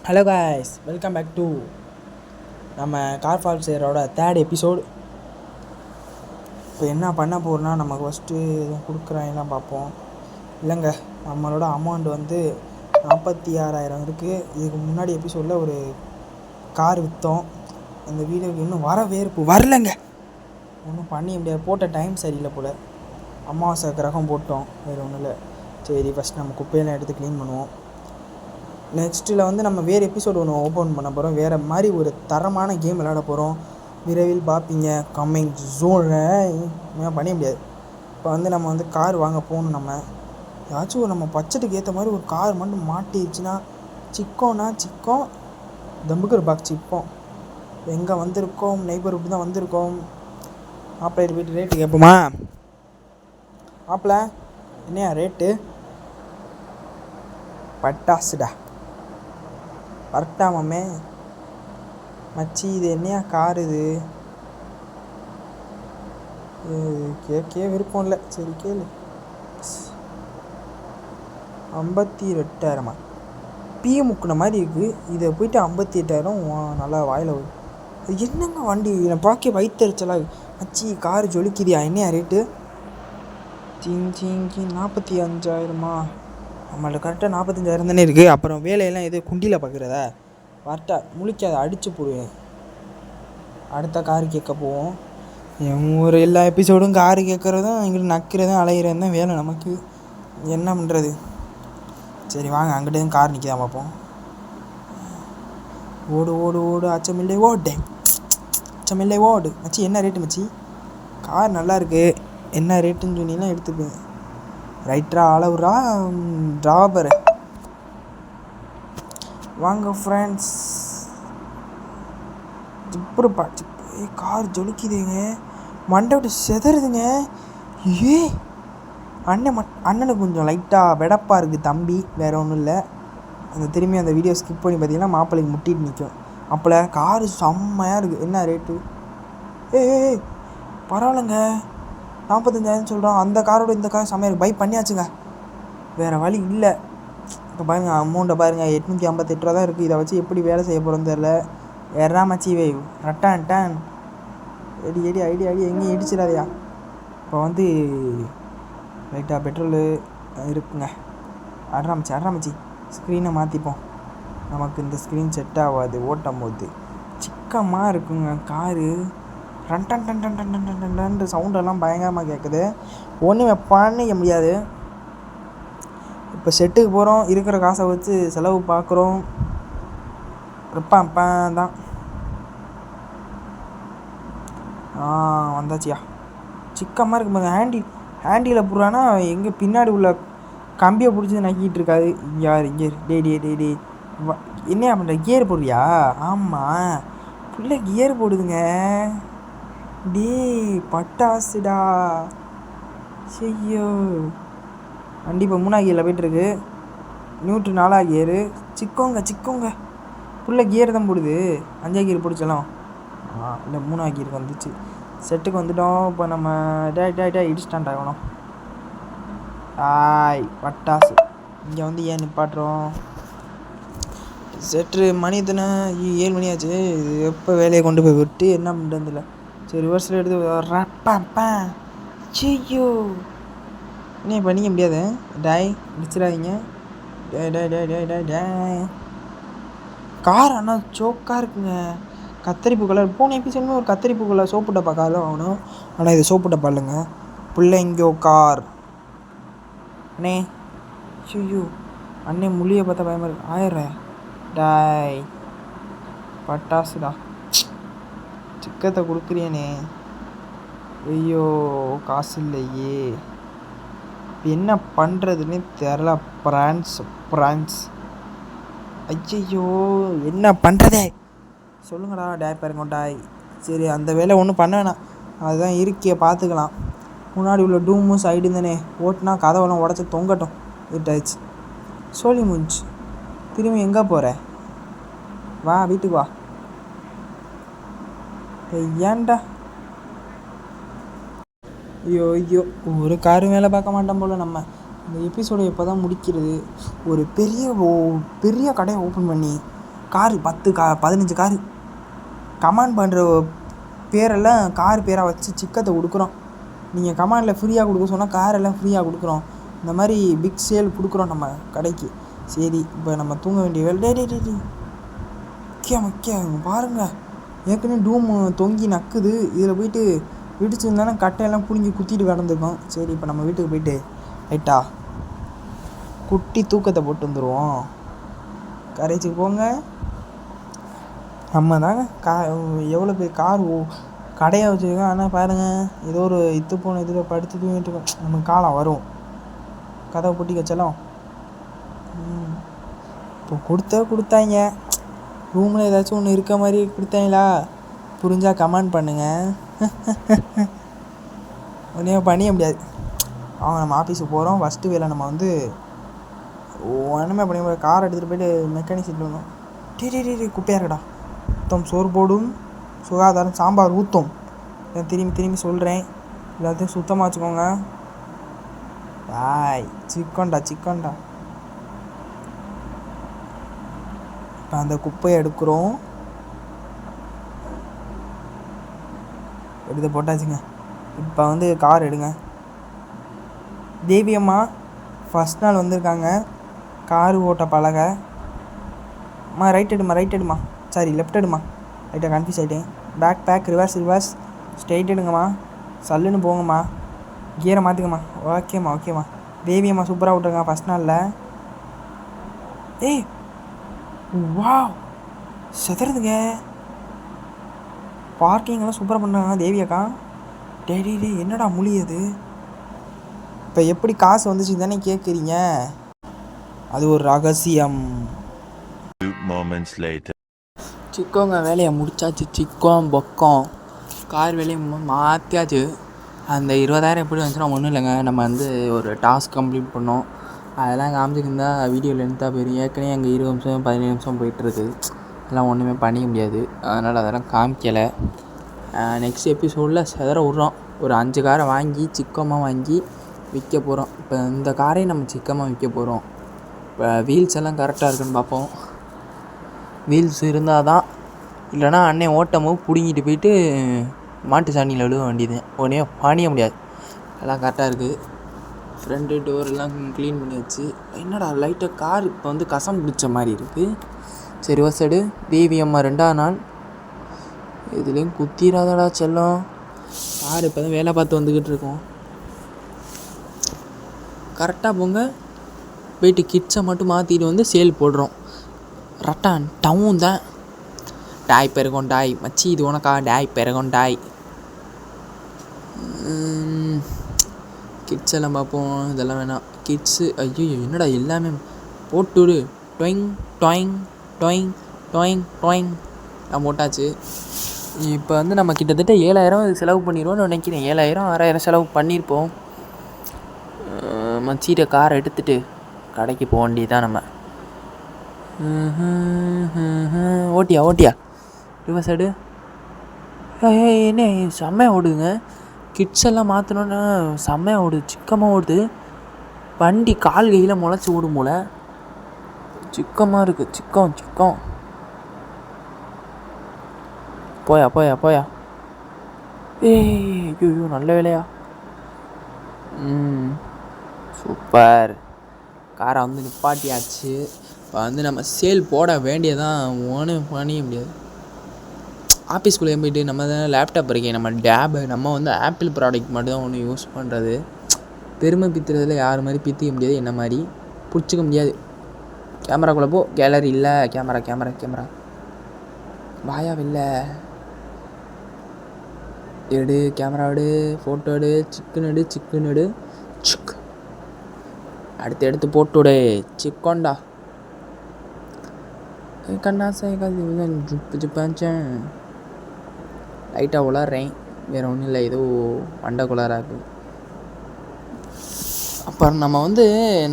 Hello guys, welcome back to நம்ம கார் ஃபால் சேரோட தேர்ட் எபிசோடு. இப்போ என்ன பண்ண போகிறோன்னா, நமக்கு ஃபஸ்ட்டு எதுவும் கொடுக்குறாங்கலாம் பார்ப்போம். இல்லைங்க, நம்மளோட அமௌண்ட் வந்து 46,000 இருக்குது. இதுக்கு முன்னாடி எபிசோடில் ஒரு கார் விற்றோம். அந்த வீடியோக்கு இன்னும் வரலைங்க. ஒன்றும் பண்ண முடியாது, போட்ட டைம் சரியில்லை போல். அமாவாசை கிரகம் போட்டோம், வேறு ஒன்றும் இல்லை. சரி, ஃபஸ்ட் நம்ம குப்பையெல்லாம் எடுத்து க்ளீன் பண்ணுவோம். நெக்ஸ்ட்டில் வந்து நம்ம வேறு எபிசோடு ஒன்று ஓப்பன் பண்ண போகிறோம். வேறு மாதிரி ஒரு தரமான கேம் விளையாட போகிறோம். விரைவில் பார்ப்பீங்க. கம்மிங் சூன் பண்ண முடியாது. இப்போ வந்து நம்ம வந்து கார் வாங்க போகணும். நம்ம ஏதாச்சும் நம்ம பட்ஜெட்டுக்கு ஏற்ற மாதிரி ஒரு கார் மட்டும் மாட்டிடுச்சுன்னா, சிக்கம் தம்புக்கு ஒரு பாக்ஸ் சிப்போம். எங்கே வந்திருக்கோம்? நெய்பர்ஹுட் தான் வந்திருக்கோம். மாப்பிள்ளை போய்ட்டு ரேட்டு கேட்போமா? மாப்பிள்ள என்னையா ரேட்டு? பட்டாசுடா வரட்டாமே மச்சி. இது என்னையா கார்? இது கேட்கவே விருப்பம் இல்லை. சரி கேளு. 58,000 பிஏ முக்குன மாதிரி இருக்குது. இதை போயிட்டு 58,000 நல்லா வாயில் வரும். என்னங்க வண்டி நான் பார்க்க வயிற்றுச்சலாக. மச்சி கார் ஜொலிக்குதியா? என்னையா ரேட்டு? 45,000 நம்மள்ட்ட கரெக்டாக 45,000 தானே இருக்குது. அப்புறம் வேலையெல்லாம் எது குண்டியில் பார்க்குறதா? வரட்டா முழிக்காத, அடித்து போடுவேன். அடுத்த காரு கேட்க போவோம். ஒரு எல்லா எபிசோடும் காரு கேட்குறதும் எங்களுக்கு நக்கிறதும் அலைகிறதும் தான் வேலை நமக்கு. என்ன பண்ணுறது? சரி வாங்க, அங்கிட்ட கார் நிற்கதான் பார்ப்போம். ஓடு ஓடு ஓடு அச்சமில்லை ஓடு, அச்சமில்லை ஓடு. மச்சி என்ன ரேட்டு மச்சி? கார் நல்லா இருக்குது. என்ன ரேட்டுன்னு சொன்னீங்கன்னா எடுத்துப்பேன். ரைட்டரா அளவுரா டிராபரு வாங்க ஃப்ரெண்ட்ஸ். ஜிப்புருப்பா ஜிப்பு. கார் ஜொலிக்குதுங்க, மண்டை விட்டு செதறுதுங்க. அண்ணனுக்கு கொஞ்சம் லைட்டாக வெடப்பாக இருக்குது தம்பி, வேறு ஒன்றும் இல்லை. அந்த திரும்பி அந்த வீடியோ ஸ்கிப் பண்ணி பார்த்தீங்கன்னா மாப்பிள்ளைக்கு முட்டிட்டு நிற்கும். அப்போல காரு செம்மையாக இருக்குது. என்ன ரேட்டு? ஏய் பரவாயில்லைங்க, 45,000 சொல்கிறோம். அந்த காரோட இந்த கார் செம்மையாக இருக்குது. பை பண்ணியாச்சுங்க, வேறு வழி இல்லை. இப்போ பாருங்கள், அமௌண்ட்டை பாருங்கள், 858 ரூபா தான் இருக்குது. இதை வச்சு எப்படி வேலை செய்ய போகிறோன்னு தெரில. வேறா மச்சி வை ரட்டான் எடி எங்கேயும் இடிச்சிடாதையா. இப்போ வந்து ரைட்டாக பெட்ரோலு இருக்குங்க. அட்ராமச்சி ஸ்க்ரீனை மாற்றிப்போம். நமக்கு இந்த ஸ்க்ரீன் செட் ஆகாது ஓட்டும் போது. சிக்கமாக இருக்குங்க காரு. டன் சவுண்டெல்லாம் பயங்கரமாக கேட்குது. ஒன்றுமே பண்ணிக்க முடியாது. இப்போ செட்டுக்கு போகிறோம், இருக்கிற காசை வச்சு செலவு பார்க்குறோம். தான் வந்தாச்சியா. சிக்கமாக இருக்கு பாருங்க. ஹேண்டியில் போடுறான்னா எங்கே பின்னாடி உள்ள கம்பியை பிடிச்சி நக்கிட்டு இருக்காது. இங்கே டே என்னையா பண்ணுற? கியர் போடுறியா? ஆமாம், பிள்ளை கியர் போடுதுங்க. டே பட்டாசுடா. செய்யோ வண்டி இப்போ 3ஆம் கியரில் போய்ட்டுருக்கு. நியூட்ரு 4ஆம் கியரு. சிக்கோங்க புள்ள கியர் தான் போடுது. 5ஆம் கியர் பிடிச்சலாம். இல்லை 3ஆம் கியருக்கு வந்துச்சு. செட்டுக்கு வந்துட்டோம். இப்போ நம்ம இடிஸ்டாண்ட் ஆகணும். பட்டாசு இங்கே வந்து ஏன் நிப்பாட்டுறோம்? செட்டு மணி தானே 7 மணி ஆச்சு. இது எப்போ வேலையை கொண்டு போய் விட்டு என்ன பண்ணுறதில்ல. சரி ரிவர்ஸில் எடுத்து ரப்பா செய்யோ. இன்னும் பண்ணிக்க முடியாது. முடிச்சிடாதீங்க. கார் ஆனால் சோக்காக இருக்குங்க. கத்தரிப்பு கலர். போன எபிசோடுமே ஒரு கத்தரிப்பு கலர் சோப்பு டப்பா காரில் வாங்கணும். ஆனால் இது சோப்பு டப்பா இல்லைங்க, பிள்ளைங்கோ கார். அண்ணே ஐயோ, அண்ணே முள்ளியை பார்த்தா பயமாக இருக்கு. ஆயிடுறேன் பட்டாசுடா. சிக்கத்தை கொடுக்குறியனே. ஐயோ காசு இல்லையே. என்ன பண்ணுறதுன்னு தெரில. பிரான்ஸ் ஐயோ என்ன பண்ணுறதே சொல்லுங்கடா. பாருங்கடாய். சரி அந்த வேலை ஒன்றும் பண்ண வேணாம், அதுதான் இருக்கிய பார்த்துக்கலாம். முன்னாடி உள்ள டூமும் சைடு தானே ஓட்டுனா கதவெல்லாம் உடச்சி தொங்கட்டும். இருட்டாச்சு, சொல்லி முடிஞ்சு. திரும்பி எங்கே போகிற? வா வீட்டுக்கு வா. ஏன்டா ஐயோ ஒரு காரும் வேலை பார்க்க மாட்டோம் போல். நம்ம இந்த எபிசோடு எப்போ தான் முடிக்கிறது? ஒரு பெரிய கடையை ஓப்பன் பண்ணி காரு 15 காரு. கமாண்ட் பண்ணுற பேரெல்லாம் கார் பேராக வச்சு சிக்கத்தை கொடுக்குறோம். நீங்கள் கமாண்டில் ஃப்ரீயாக கொடுக்க சொன்னால் காரெல்லாம் ஃப்ரீயாக கொடுக்குறோம். இந்த மாதிரி பிக் சேல் கொடுக்குறோம் நம்ம கடைக்கு. சரி, இப்போ நம்ம தூங்க வேண்டிய வேலை. முக்கியம் பாருங்கள், ஏற்கனவே டூம் தொங்கி நக்குது. இதில் போயிட்டு இடிச்சிருந்தானே கட்டையெல்லாம் பிடுங்கி குத்திட்டு கிடந்துருக்கோம். சரி, இப்போ நம்ம வீட்டுக்கு போயிட்டு ரைட்டா குட்டி தூக்கத்தை போட்டு வந்துடுவோம். கரைச்சிக்கு போங்க. நம்ம தாங்க எவ்வளோ பேர் கார் கடையை வச்சுருக்கோம். ஆனால் பாருங்கள், ஏதோ ஒரு இத்து போன இதில் படுத்து தூங்கிட்டு இருக்கோம். நமக்கு காலம் வரும். கதவை பூட்டி வச்சாலும் இப்போ கொடுத்தாங்க. ரூமில் ஏதாச்சும் ஒன்று இருக்க மாதிரி கொடுத்தாங்களா? புரிஞ்சால் கமெண்ட் பண்ணுங்கள். ஒன்றே பண்ணிய முடியாது. நம்ம ஆஃபீஸுக்கு போகிறோம். ஃபஸ்ட்டு வேலை நம்ம வந்து ஒன்றுமே பண்ண முடியாது. கார் எடுத்துகிட்டு போய்ட்டு மெக்கானிக் சீட்டில் வந்தோம். குப்பையாக இருக்கடா. சோறு போடும், சுகாதாரம், சாம்பார் ஊற்றும். திரும்பி சொல்கிறேன், எல்லாத்தையும் சுத்தமாக வச்சுக்கோங்க. சிக்கன்டா. இப்போ அந்த குப்பையை எடுக்கிறோம். எடுத்து போட்டாச்சுங்க. இப்போ வந்து கார் எடுங்க. தேவி அம்மா ஃபஸ்ட் நாள் வந்திருக்காங்க. காரு ஓட்ட பழக. ரைட் எடுமா. சாரி, லெஃப்ட் எடுமா. ரைட்டாக கன்ஃபியூஸ் ஆகிட்டேன். பேக் ரிவர்ஸ் ஸ்ட்ரெயிட் எடுங்கம்மா. சல்லுன்னு போங்கம்மா. கியரை மாற்றுங்கம்மா. ஓகேம்மா. தேவி அம்மா சூப்பராக விட்டுருங்க ஃபஸ்ட் நாளில். வா செதுறதுங்க. பார்க்கிங்கெல்லாம் சூப்பராக பண்ணுறாங்க தேவி அக்கா. என்னடா மொழியது? இப்போ எப்படி காசு வந்துச்சு தானே கேட்குறீங்க? அது ஒரு ரகசியம். சிக்கோங்க வேலையை முடிச்சாச்சு. சிக்கோம் பொக்கம் கார் வேலையை மாற்றியாச்சு. அந்த 20,000 எப்படி வந்துச்சுன்னா ஒன்றும் இல்லைங்க. நம்ம வந்து ஒரு டாஸ்க் கம்ப்ளீட் பண்ணோம். அதெல்லாம் காமிச்சிருந்தா வீடியோ லென்த்தாக போயிடும். ஏற்கனவே அங்கே 20 நிமிஷம் 15 நிமிஷம் போயிட்டுருக்கு. அதெல்லாம் ஒன்றுமே பண்ணிக்க முடியாது. அதனால் அதெல்லாம் காமிக்கலை. நெக்ஸ்ட் எபிசோடில் செதற விட்றோம். ஒரு 5 காரை வாங்கி சிக்கமாக வாங்கி விற்க போகிறோம். இப்போ இந்த காரையும் நம்ம சிக்கமாக விற்க போகிறோம். இப்போ வீல்ஸ் எல்லாம் கரெக்டாக இருக்குன்னு பார்ப்போம். வீல்ஸ் இருந்தால் தான், இல்லைனா அண்ணன் ஓட்டமும் பிடுங்கிட்டு போயிட்டு மாட்டு சாணியில் விழுக வேண்டியது. உடனே பாணிய முடியாது. எல்லாம் கரெக்டாக இருக்குது. ஃப்ரண்ட்டு டோர் எல்லாம் க்ளீன் பண்ணி வச்சு. என்னடா லைட்டாக கார் இப்போ வந்து கசம் பிடிச்ச மாதிரி இருக்குது. சரி, ஒரு சைடு தேவி அம்மா 2ஆவது நாள். இதுலேயும் குத்திராதடா செல்லம். கார் இப்போ தான் வேலை பார்த்து வந்துக்கிட்டு இருக்கோம். கரெக்டாக போங்க. போயிட்டு கிட்ஸை மட்டும் மாற்றிட்டு வந்து சேல் போடுறோம். ரட்டான் டவுன் தான். டாய் பெருகும் டாய் மச்சி, இது உனக்கா? டாய் பெருகும் டாய். கிட்ஸ் எல்லாம் பார்ப்போம். இதெல்லாம் வேணாம். கிட்ஸு ஐயோ என்னடா எல்லாமே போட்டுவிடு. டொயிங் போட்டாச்சு. இப்போ வந்து நம்ம கிட்டத்தட்ட 7,000 செலவு பண்ணிடுவோம்னு நினைக்கிறேன். 7,000-6,000 செலவு பண்ணியிருப்போம். மச்சிட்ட காரை எடுத்துகிட்டு கடைக்கு போக வேண்டியதான் நம்ம. ஓட்டியா ரிவர்ஸ் சைடு. என்ன செம்மையாக ஓடுதுங்க. கிட்ஸ் எல்லாம் மாற்றினோன்னா செம்மையாக ஓடுது. சிக்கமாக ஓடுது வண்டி. கால் கையில் முளைச்சி ஓடும் போல். சிக்கமாக இருக்குது. சிக்கம் போயா. ஐயோ நல்ல வேலையா. சூப்பர். காரை வந்து நிப்பாட்டியாச்சு. இப்போ வந்து நம்ம சேல் போட வேண்டியதான். ஒன்றும் பண்ணிக்க முடியாது. ஆஃபீஸ்குள்ளே போய்ட்டு நம்ம தான் லேப்டாப் இருக்கேன், நம்ம டேபு, நம்ம வந்து ஆப்பிள் ப்ராடக்ட் மட்டும் தான் ஒன்று யூஸ் பண்ணுறது. பெருமை பித்துறதுல யார் மாதிரி பித்திக்க முடியாது. என்ன மாதிரி பிடிச்சிக்க முடியாது. கேமராக்குள்ளே போ. கேலரி இல்லை. கேமரா வாயா இல்லை. எடு கேமரா எடு, ஃபோட்டோ எடு, சிக்கன் எடு. அடுத்து எடுத்து போட்டுவிடு. சிக்கோண்டா கண்ணாசை ஜிப்பாச்சேன். லைட்டாக உளறேன், வேறு ஒன்றும் இல்லை. ஏதோ மண்டை குளராக இருக்குது. அப்புறம் நம்ம வந்து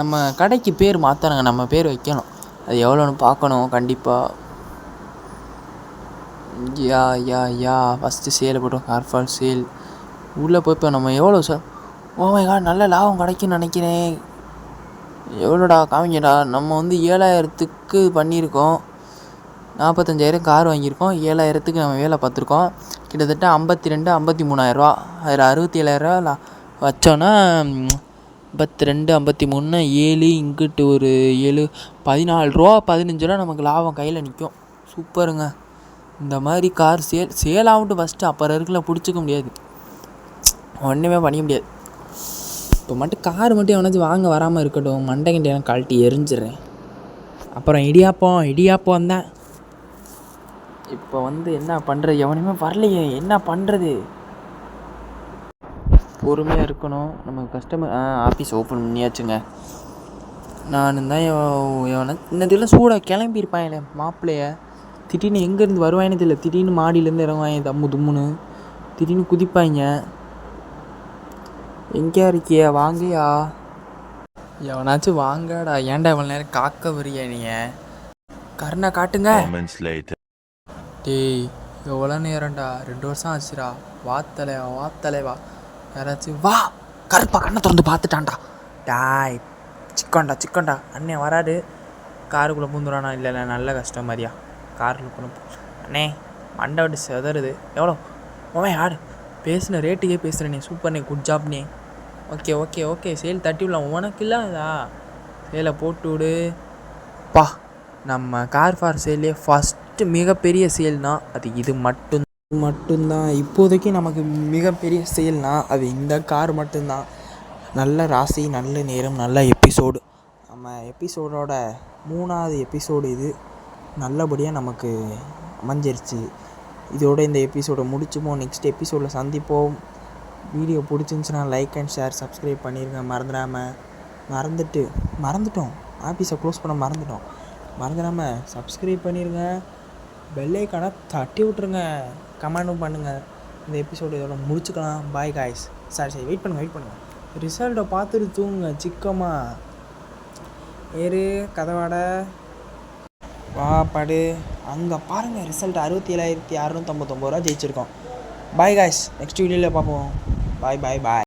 நம்ம கடைக்கு பேர் மாற்றணுங்க. நம்ம பேர் வைக்கணும். அது எவ்வளோன்னு பார்க்கணும் கண்டிப்பாக. யா ஃபஸ்ட்டு சேல் போட்டோம். கார்ஃபால் சேல் உள்ளே போய் இப்போ நம்ம எவ்வளோ சார்? ஓமைகா நல்ல லாபம் கிடைக்குன்னு நினைக்கிறேன். எவ்வளோடா காமிங்கடா. நம்ம வந்து 7,000க்கு பண்ணியிருக்கோம். 45,000 கார் வாங்கியிருக்கோம். 7,000த்துக்கு நம்ம வேலை பார்த்துருக்கோம். கிட்டத்தட்ட 52 53,000 அதில் 67,000 வச்சோன்னா 52 53 7 இங்கிட்டு ஒரு 7 14 15 நமக்கு லாபம் கையில் நிற்கும். சூப்பருங்க. இந்த மாதிரி கார் சேல் ஆகட்டும் ஃபஸ்ட்டு, அப்புறம் இருக்குல்ல பிடிச்சிக்க முடியாது, ஒன்றுமே பண்ணிக்க முடியாது. இப்போ மட்டும் கார் மட்டும் எவனாச்சும் வாங்க வராமல் இருக்கட்டும், மண்டை கிண்டையெல்லாம் கழட்டி எரிஞ்சிடுறேன். அப்புறம் இடியாப்பம் தான். இப்போ என்ன பண்ணுறது, எவனையுமே வரலையே, என்ன பண்ணுறது? பொறுமையாக இருக்கணும். நமக்கு கஸ்டமர் ஆஃபீஸ் ஓப்பன் பண்ணியாச்சுங்க. நான் தான் எவனை இன்னதெல்லாம் சூடாக கிளம்பியிருப்பான் இல்லை மாப்பிள்ளைய. திடீர்னு எங்கேருந்து வருவாயினே தெரியல. திடீர்னு மாடியிலேருந்து இறங்குவாங்க தம்மு தும்முன்னு, திடீர்னு குதிப்பாங்க. எங்கேயா இருக்கியா, வாங்கயா, எவனாச்சும் வாங்கடா. ஏன்டா இவ்வளோ நேரம் காக்க வரியா நீ? கருணை காட்டுங்க. டேய் எவ்வளோ நேரம்டா, 2 வருஷம் ஆச்சுடா. வா யாராச்சும் வா. கருப்பா கண்ணை திறந்து பார்த்துட்டான்டா. டாய் சிக்கண்டா அண்ணன் வராது. காருக்குள்ளே பூந்துடானா? இல்லை நல்ல கஷ்டம் மாதிரியா. காருக்குள்ளே அண்ணே மண்டை விட்டு செதறுது. எவ்வளோ ஓமே ஆடு, பேசுன ரேட்டுக்கே பேசுகிறேண்ணே. சூப்பர்ண்ணே, குட் ஜாப்ண்ணே. ஓகே சேல் தட்டி விடலாம். உனக்கு இல்லாதா? சேலை போட்டு விடு பா. நம்ம கார் ஃபார் சேல்லே ஃபஸ்ட்டு மிகப்பெரிய சேல்னா அது இது மட்டும்தான். இப்போதைக்கு நமக்கு மிகப்பெரிய சேல்னா அது இந்த கார் மட்டும்தான். நல்ல ராசி, நல்ல நேரம், நல்ல எபிசோடு. நம்ம எபிசோடோட 3வது எபிசோடு இது. நல்லபடியாக நமக்கு அமைஞ்சிருச்சு. இதோட இந்த எபிசோடை முடிச்சுப்போம். நெக்ஸ்ட் எபிசோடில் சந்திப்போம். வீடியோ பிடிச்சிருந்துச்சுன்னா லைக் அண்ட் ஷேர், சப்ஸ்கிரைப் பண்ணிடுங்க மறந்துட்டோம். ஆஃபீஸை க்ளோஸ் பண்ண மறந்துடாமல் சப்ஸ்கிரைப் பண்ணிடுங்க. பெல் ஐக்கானை தட்டி விட்ருங்க. கமெண்ட்டும் பண்ணுங்கள். இந்த எபிசோடு இதோட முடிச்சுக்கலாம். Bye guys. சரி வெயிட் பண்ணுங்கள். ரிசல்ட்டை பார்த்துட்டு தூங்குங்க சிக்கமா. ஏறு கதவாட வா படு. அங்கே பாருங்கள் ரிசல்ட் 67,659 ரூபா ஜெயிச்சிருக்கோம். Bye guys. நெக்ஸ்ட் வீடியோவில் பார்ப்போம். பாய்.